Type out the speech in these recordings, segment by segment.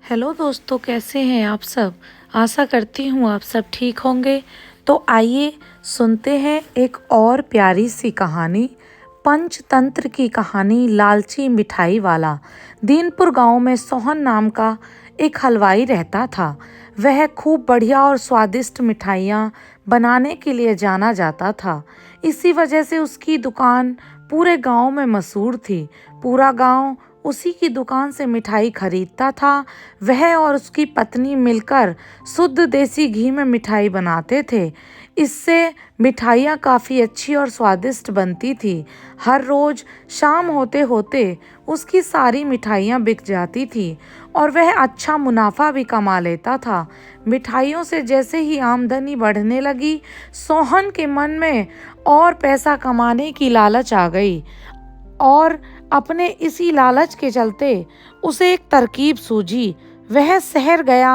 Hello दोस्तों, कैसे हैं आप सब। आशा करती हूँ आप सब ठीक होंगे। तो आइए सुनते हैं एक और प्यारी सी कहानी। पंचतंत्र की कहानी लालची मिठाई वाला। दीनपुर गांव में सोहन नाम का एक हलवाई रहता था। वह खूब बढ़िया और स्वादिष्ट मिठाइयाँ बनाने के लिए जाना जाता था। इसी वजह से उसकी दुकान पूरे गांव में मशहूर थी। पूरा गांव उसी की दुकान से मिठाई खरीदता था। वह और उसकी पत्नी मिलकर शुद्ध देसी घी में मिठाई बनाते थे। इससे मिठाइयाँ काफ़ी अच्छी और स्वादिष्ट बनती थी। हर रोज़ शाम होते होते उसकी सारी मिठाइयाँ बिक जाती थी और वह अच्छा मुनाफा भी कमा लेता था। मिठाइयों से जैसे ही आमदनी बढ़ने लगी, सोहन के मन में और पैसा कमाने की लालच आ गई और अपने इसी लालच के चलते उसे एक तरकीब सूझी। वह शहर गया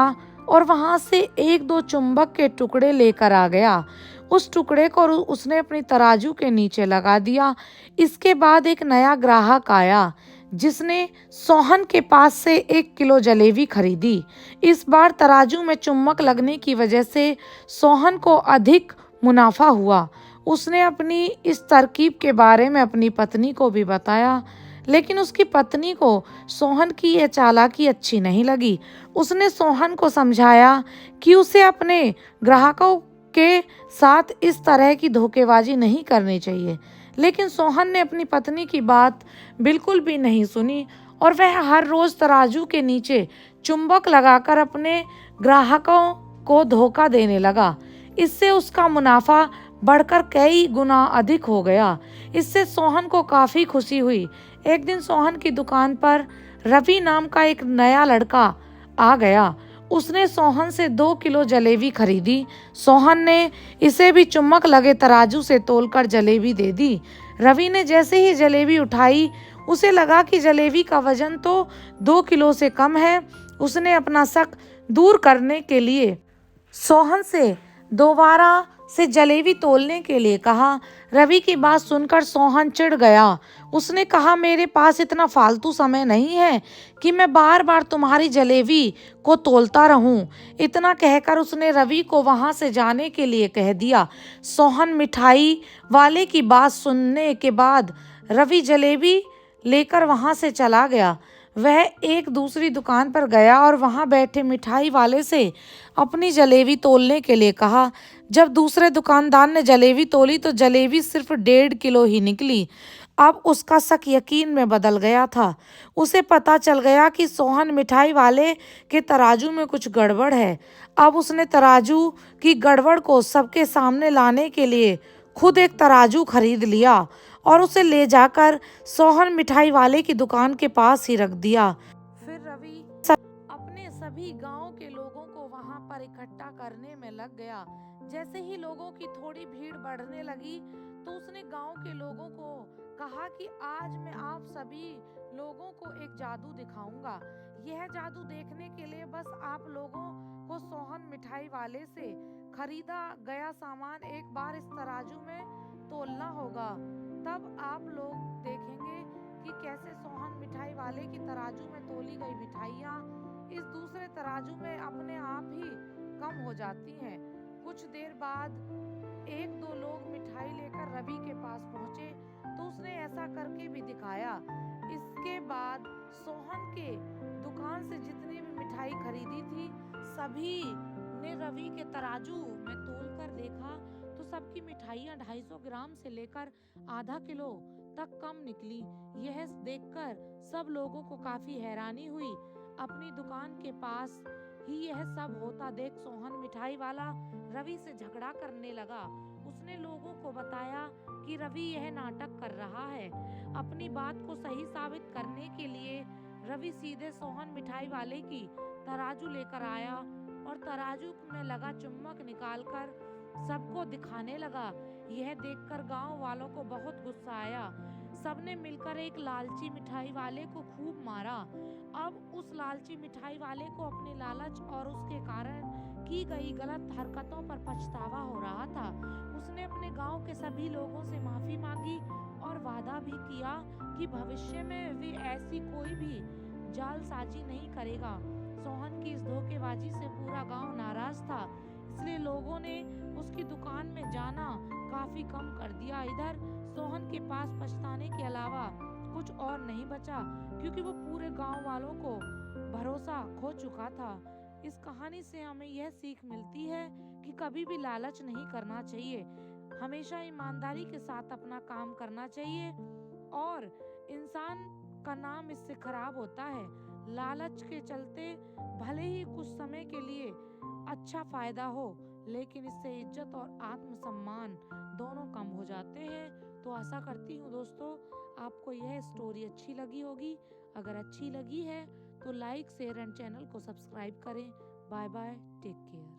और वहां से एक दो चुंबक के टुकड़े लेकर आ गया। उस टुकड़े को उसने अपनी तराजू के नीचे लगा दिया। इसके बाद एक नया ग्राहक आया जिसने सोहन के पास से 1 किलो जलेबी खरीदी। इस बार तराजू में चुम्बक लगने की वजह से सोहन को अधिक मुनाफा हुआ। उसने अपनी इस तरकीब के बारे में अपनी पत्नी को भी बताया, लेकिन उसकी पत्नी को सोहन की यह चालाकी अच्छी नहीं लगी। उसने सोहन को समझाया कि उसे अपने ग्राहकों के साथ इस तरह की धोखेबाजी नहीं करनी चाहिए, लेकिन सोहन ने अपनी पत्नी की बात बिल्कुल भी नहीं सुनी और वह हर रोज तराजू के नीचे चुंबक लगाकर अपने ग्राहकों को धोखा देने लगा। इससे उसका मुनाफा बढ़कर कई गुना अधिक हो गया। इससे सोहन को काफी खुशी हुई। एक दिन सोहन की दुकान पर रवि नाम का एक नया लड़का आ गया। उसने सोहन से 2 किलो जलेबी खरीदी। सोहन ने इसे भी चुम्बक लगे तराजू से तोलकर जलेबी दे दी। रवि ने जैसे ही जलेबी उठाई, उसे लगा कि जलेबी का वजन तो 2 किलो से कम है। उसने अपना शक दूर करने के लिए सोहन से दोबारा से जलेबी तोलने के लिए कहा। रवि की बात सुनकर सोहन चिढ़ गया। उसने कहा, मेरे पास इतना फालतू समय नहीं है कि मैं बार बार तुम्हारी जलेबी को तोलता रहूं। इतना कहकर उसने रवि को वहां से जाने के लिए कह दिया। सोहन मिठाई वाले की बात सुनने के बाद रवि जलेबी लेकर वहां से चला गया। वह एक दूसरी दुकान पर गया और वहां बैठे मिठाई वाले से अपनी जलेबी तोलने के लिए कहा। जब दूसरे दुकानदार ने जलेबी तोली तो जलेबी सिर्फ 1.5 किलो ही निकली। अब उसका शक यकीन में बदल गया था। उसे पता चल गया कि सोहन मिठाई वाले के तराजू में कुछ गड़बड़ है। अब उसने तराजू की गड़बड़ को सबके सामने लाने के लिए खुद एक तराजू खरीद लिया और उसे ले जाकर सोहन मिठाई वाले की दुकान के पास ही रख दिया। फिर रवि अपने सभी गांव के लोगों को वहां पर इकट्ठा करने में लग गया। जैसे ही लोगों की थोड़ी भीड़ बढ़ने लगी तो उसने गांव के लोगों को कहा कि आज मैं आप सभी लोगों को एक जादू दिखाऊंगा। यह जादू देखने के लिए बस आप लोगों को सोहन मिठाई वाले से खरीदा गया सामान एक बार इस तराजू में तोलना होगा। तब आप लोग देखेंगे कि कैसे सोहन मिठाई वाले की तराजू में तोली गई मिठाइयाँ इस दूसरे तराजू में अपने आप ही कम हो जाती हैं। कुछ देर बाद एक दो लोग मिठाई लेकर रवि के पास पहुंचे तो उसने ऐसा करके भी दिखाया। इसके बाद सोहन के दुकान से जितनी भी मिठाई खरीदी थी सभी ने रवि के तराजू में तोलकर देखा तो सबकी मिठाइयाँ 250 ग्राम से लेकर आधा किलो तक कम निकली। यह देखकर सब लोगों को काफी हैरानी हुई। अपनी दुकान के पास ही यह सब होता देख सोहन मिठाई वाला रवि से झगड़ा करने लगा। उसने लोगों को बताया कि रवि यह नाटक कर रहा है। अपनी बात को सही साबित करने के लिए रवि सीधे सोहन मिठाई वाले की तराजू लेकर आया और तराजू में लगा चुम्बक निकालकर सबको दिखाने लगा। यह देखकर गांव वालों को बहुत गुस्सा आया। सबने मिलकर एक लालची मिठाई वाले को खूब मारा। अब उस लालची मिठाई वाले को अपने लालच और उसके कारण की गई गलत हरकतों पर पछतावा हो रहा था। उसने अपने गांव के सभी लोगों से माफी मांगी और वादा भी किया कि भविष्य में वे ऐसी कोई भी जालसाजी नहीं करेगा। सोहन की इस धोखेबाजी से पूरा गांव नाराज था, इसलिए लोगों ने उसकी दुकान में जाना काफी कम कर दिया। इधर सोहन के पास पछताने के अलावा कुछ और नहीं बचा, क्योंकि वो पूरे गांव वालों को भरोसा खो चुका था। इस कहानी से हमें यह सीख मिलती है कि कभी भी लालच नहीं करना चाहिए, हमेशा ईमानदारी के साथ अपना काम करना चाहिए और इंसान का नाम इससे खराब होता है। लालच के चलते भले ही कुछ समय के लिए अच्छा फायदा हो, लेकिन इससे इज्जत और आत्मसम्मान दोनों कम हो जाते हैं। तो आशा करती हूँ दोस्तों आपको यह स्टोरी अच्छी लगी होगी। अगर अच्छी लगी है तो लाइक शेयर एंड चैनल को सब्सक्राइब करें। Bye bye, take care.